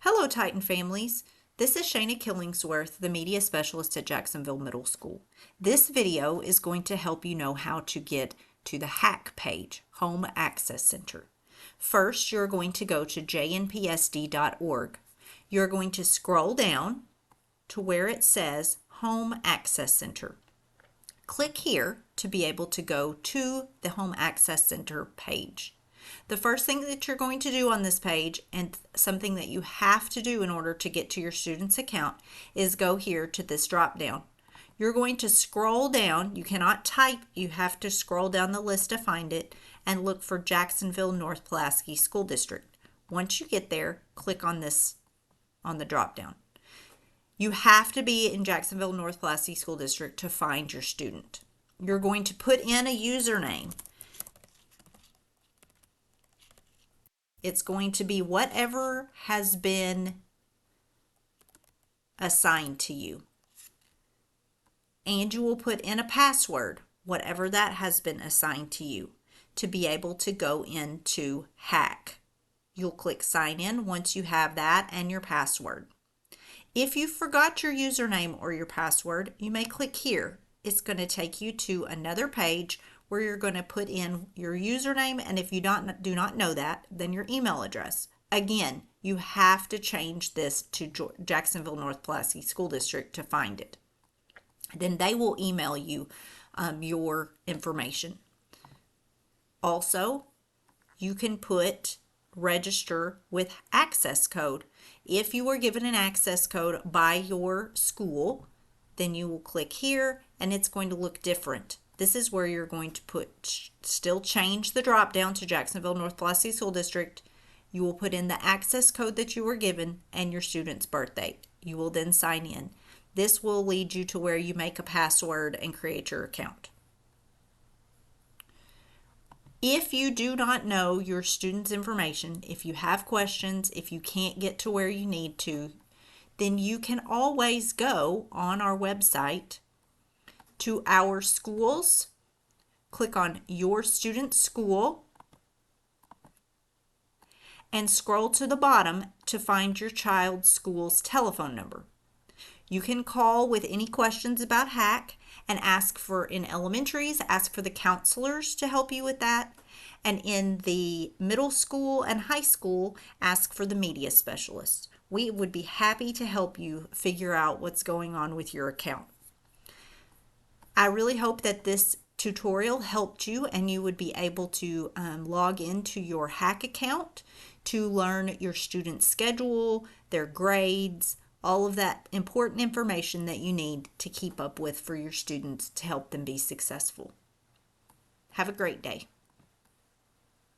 Hello, Titan families. This is Shayna Killingsworth, the media specialist at Jacksonville Middle School. This video is going to help you know how to get to the HAC page, Home Access Center. First, you're going to go to jnpsd.org. You're going to scroll down to where it says Home Access Center. Click here to be able to go to the Home Access Center page. The first thing that you're going to do on this page, and something that you have to do in order to get to your student's account, is go here to this drop down. You're going to scroll down. You cannot type. You have to scroll down the list to find it and look for Jacksonville North Pulaski School District. Once you get there, click on this on the drop down. You have to be in Jacksonville North Pulaski School District to find your student. You're going to put in a username. It's going to be whatever has been assigned to you. And you will put in a password, whatever that has been assigned to you, to be able to go into HAC. You'll click sign in once you have that and your password. If you forgot your username or your password, you may click here. It's going to take you to another page where you're going to put in your username, and if you do not know that, then your email address. Again, you have to change this to Jacksonville North Pulaski School District to find it. Then they will email you your information. Also, you can put register with access code. If you were given an access code by your school, then you will click here and it's going to look different. This is where you're going to still change the drop down to Jacksonville North Pulaski School District. You will put in the access code that you were given and your student's birth date. You will then sign in. This will lead you to where you make a password and create your account. If you do not know your student's information, if you have questions, if you can't get to where you need to, then you can always go on our website to our schools, click on your student's school, and scroll to the bottom to find your child's school's telephone number. You can call with any questions about HAC and ask for, in elementaries, ask for the counselors to help you with that. And in the middle school and high school, ask for the media specialist. We would be happy to help you figure out what's going on with your account. I really hope that this tutorial helped you and you would be able to log into your HAC account to learn your student's schedule, their grades, all of that important information that you need to keep up with for your students to help them be successful. Have a great day.